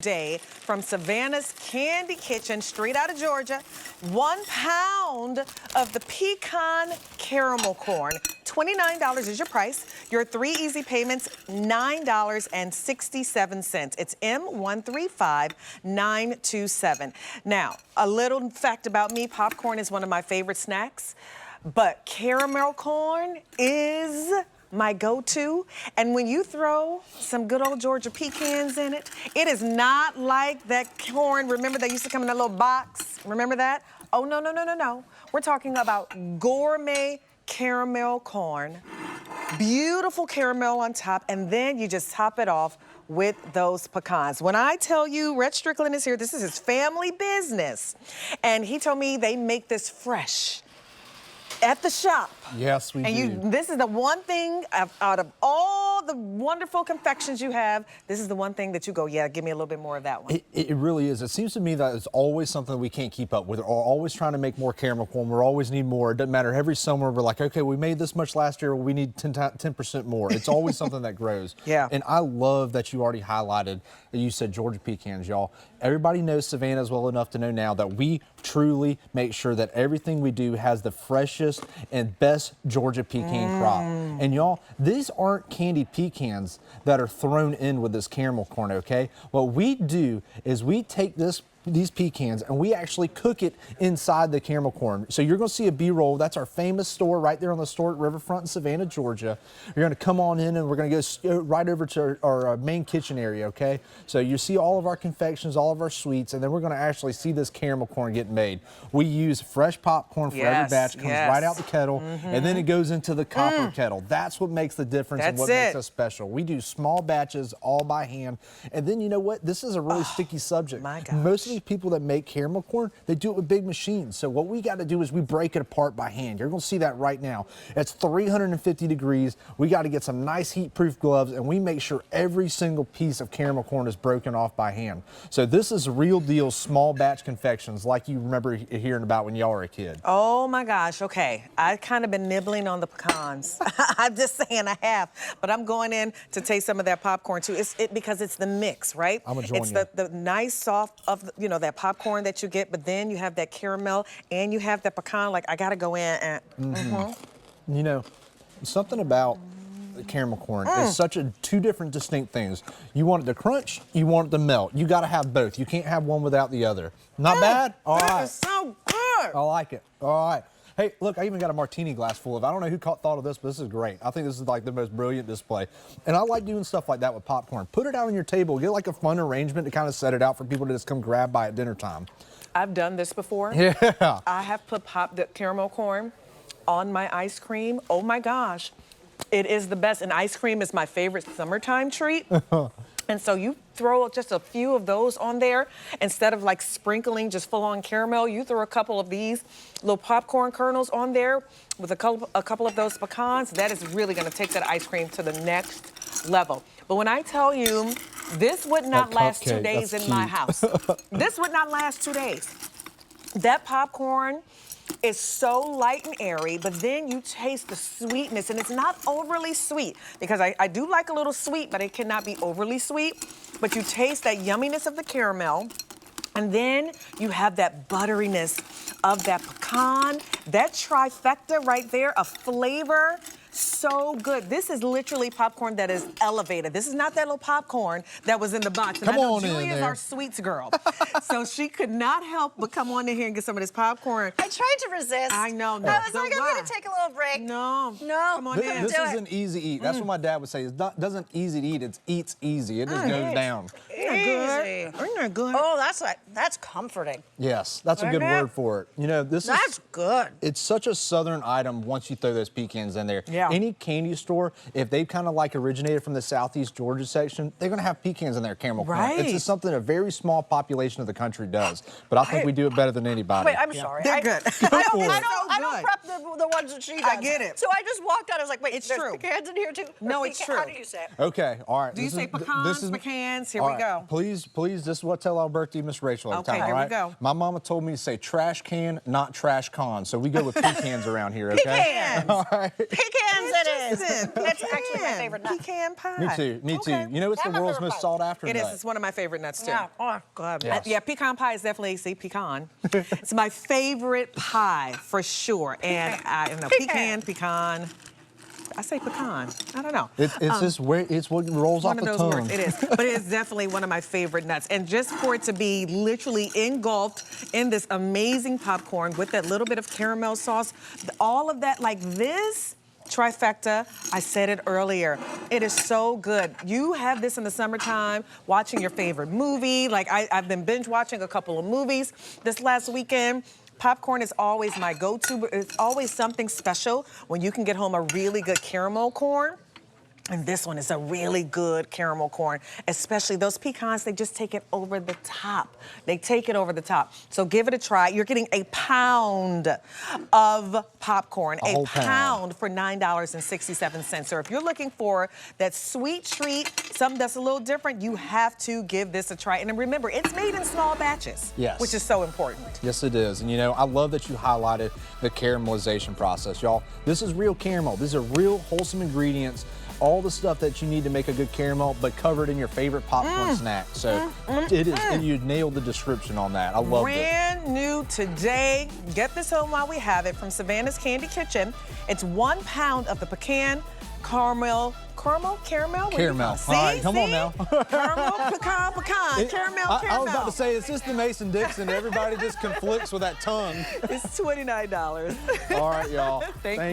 Day from Savannah's Candy Kitchen, straight out of Georgia. 1 pound of the pecan caramel corn. $29 is your price. Your 3 easy payments, $9.67. It's M135927. Now, a little fact about me, popcorn is one of my favorite snacks, but caramel corn is my go-to. And when you throw some good old Georgia pecans in it, it is not like that corn. Remember they used to come in that little box? Remember that? Oh, no, no, no, no, no. We're talking about gourmet caramel corn. Beautiful caramel on top, and then you just top it off with those pecans. When I tell you Rhett Strickland is here, this is his family business. And he told me they make this fresh at the shop. Yes, we do. This is the one thing out of all the wonderful confections you have, this is the one thing that you go, yeah, give me a little bit more of that one. It really is. It seems to me that it's always something that we can't keep up with. We're always trying to make more caramel corn. We always need more. It doesn't matter. Every summer we're like, okay, we made this much last year. We need 10% more. It's always something that grows. Yeah. And I love that you already highlighted, you said Georgia pecans, y'all. Everybody knows Savannah as well enough to know now that we truly make sure that everything we do has the freshest and best Georgia pecan crop. And y'all, these aren't candied pecans that are thrown in with this caramel corn, okay? What we do is we take these pecans and we actually cook it inside the caramel corn. So you're gonna see a B-roll. That's our famous store right there on the store at Riverfront in Savannah, Georgia. You're gonna come on in and we're gonna go right over to our main kitchen area, okay? So you see all of our confections, all of our sweets, and then we're gonna actually see this caramel corn get made. We use fresh popcorn for every batch. It comes right out the kettle, and then it goes into the copper kettle. That's what makes the difference and what makes us special. We do small batches all by hand. And then you know what? This is a really sticky subject. My gosh. Most of these people that make caramel corn, they do it with big machines. So what we got to do is we break it apart by hand. You're going to see that right now. It's 350 degrees. We got to get some nice heat-proof gloves, and we make sure every single piece of caramel corn is broken off by hand. So this is real deal small batch confections like you remember hearing about when y'all were a kid. Oh my gosh, okay. I've kind of been nibbling on the pecans. I'm just saying I have, but I'm going in to taste some of that popcorn too. Because it's the mix, right? I'm gonna join you. you. It's the nice soft of, you know, that popcorn that you get, but then you have that caramel and you have that pecan. Like, I gotta go in and, You know, something about the caramel corn is such two different distinct things. You want it to crunch, you want it to melt. You gotta have both. You can't have one without the other. Not bad? All right. That is so good. I like it. All right. Hey, look, I even got a martini glass full of, I don't know who thought of this, but this is great. I think this is like the most brilliant display. And I like doing stuff like that with popcorn. Put it out on your table. Get like a fun arrangement to kind of set it out for people to just come grab by at dinner time. I've done this before. Yeah. I have put the caramel corn on my ice cream. Oh my gosh, it is the best. And ice cream is my favorite summertime treat. And so you throw just a few of those on there. Instead of like sprinkling just full on caramel, you throw a couple of these little popcorn kernels on there with a couple of those pecans. That is really gonna take that ice cream to the next level. But when I tell you, this would not last 2 days in my house. This would not last 2 days. That popcorn is so light and airy, but then you taste the sweetness, and it's not overly sweet, because I do like a little sweet, but it cannot be overly sweet. But you taste that yumminess of the caramel, and then you have that butteriness of that pecan, that trifecta right there of flavor. So good. This is literally popcorn that is elevated. This is not that little popcorn that was in the box. And Come I know on in Julia's there. our sweets girl. So she could not help but come on in here and get some of this popcorn. I tried to resist. I know. No, I was so like, I'm going to take a little break. No. No. Come on Couldn't in. This do is it. an easy eat. That's what my dad would say. It doesn't easy to eat, it eats easy. It just goes down. Isn't that good? Isn't that good? Oh, that's comforting. Yes, that's a good Isn't it? word for it. You know, That's good. It's such a southern item once you throw those pecans in there. Yeah. Any candy store, if they've kind of like originated from the Southeast Georgia section, they're gonna have pecans in their caramel corn. Right. It's just something a very small population of the country does. But I think we do it better than anybody. Wait, I'm sorry. They're good. I for it. don't prep the ones that she does. I get it. So I just walked out. I was like, wait, It's there's true. pecans in here too? No, Or it's pecan- true. How do you say it? Okay, all right. Do you say pecans, pecans? Here we go. go. Please, this is what I tell our birthday Miss Rachel every Okay, time, all here we right? go. My mama told me to say trash can, not trash con. So we go with pecans around here, okay? Pecans. All right. Pecans it is. Interesting. That's actually my favorite nut. Pecan pie. Me too. Okay. You know, it's the That's my world's favorite most pie. sought after It nut. is. It's one of my favorite nuts too. Yeah. Oh, good. Yeah. Yeah, pecan pie is definitely, see, pecan. It's my favorite pie for sure. And I don't know, pecan. I say pecan. I don't know. It's just where it's what rolls off One of the those tongue. words. It is. But it is definitely one of my favorite nuts. And just for it to be literally engulfed in this amazing popcorn with that little bit of caramel sauce, all of that like this, trifecta, I said it earlier. It is so good. You have this in the summertime, watching your favorite movie. Like I've been binge watching a couple of movies this last weekend. Popcorn is always my go-to, but it's always something special when you can get home a really good caramel corn. And this one is a really good caramel corn, especially those pecans, they just take it over the top. They take it over the top. So give it a try. You're getting a pound of popcorn, A whole pound. for $9.67. So if you're looking for that sweet treat, something that's a little different, you have to give this a try. And remember, it's made in small batches, Yes. which is so important. Yes, it is. And you know, I love that you highlighted the caramelization process, y'all. This is real caramel. These are real wholesome ingredients. All the stuff that you need to make a good caramel, but covered in your favorite popcorn snack. So it is, and you nailed the description on that. I loved it. Brand new today. Get this home while we have it from Savannah's Candy Kitchen. It's 1 pound of the pecan caramel. What do you call it? Caramel. See? All right, come on See? now. Caramel, pecan, caramel. I was about to say, is this the Mason-Dixon? Everybody just conflicts with that tongue. It's $29. All right, y'all. Thank you.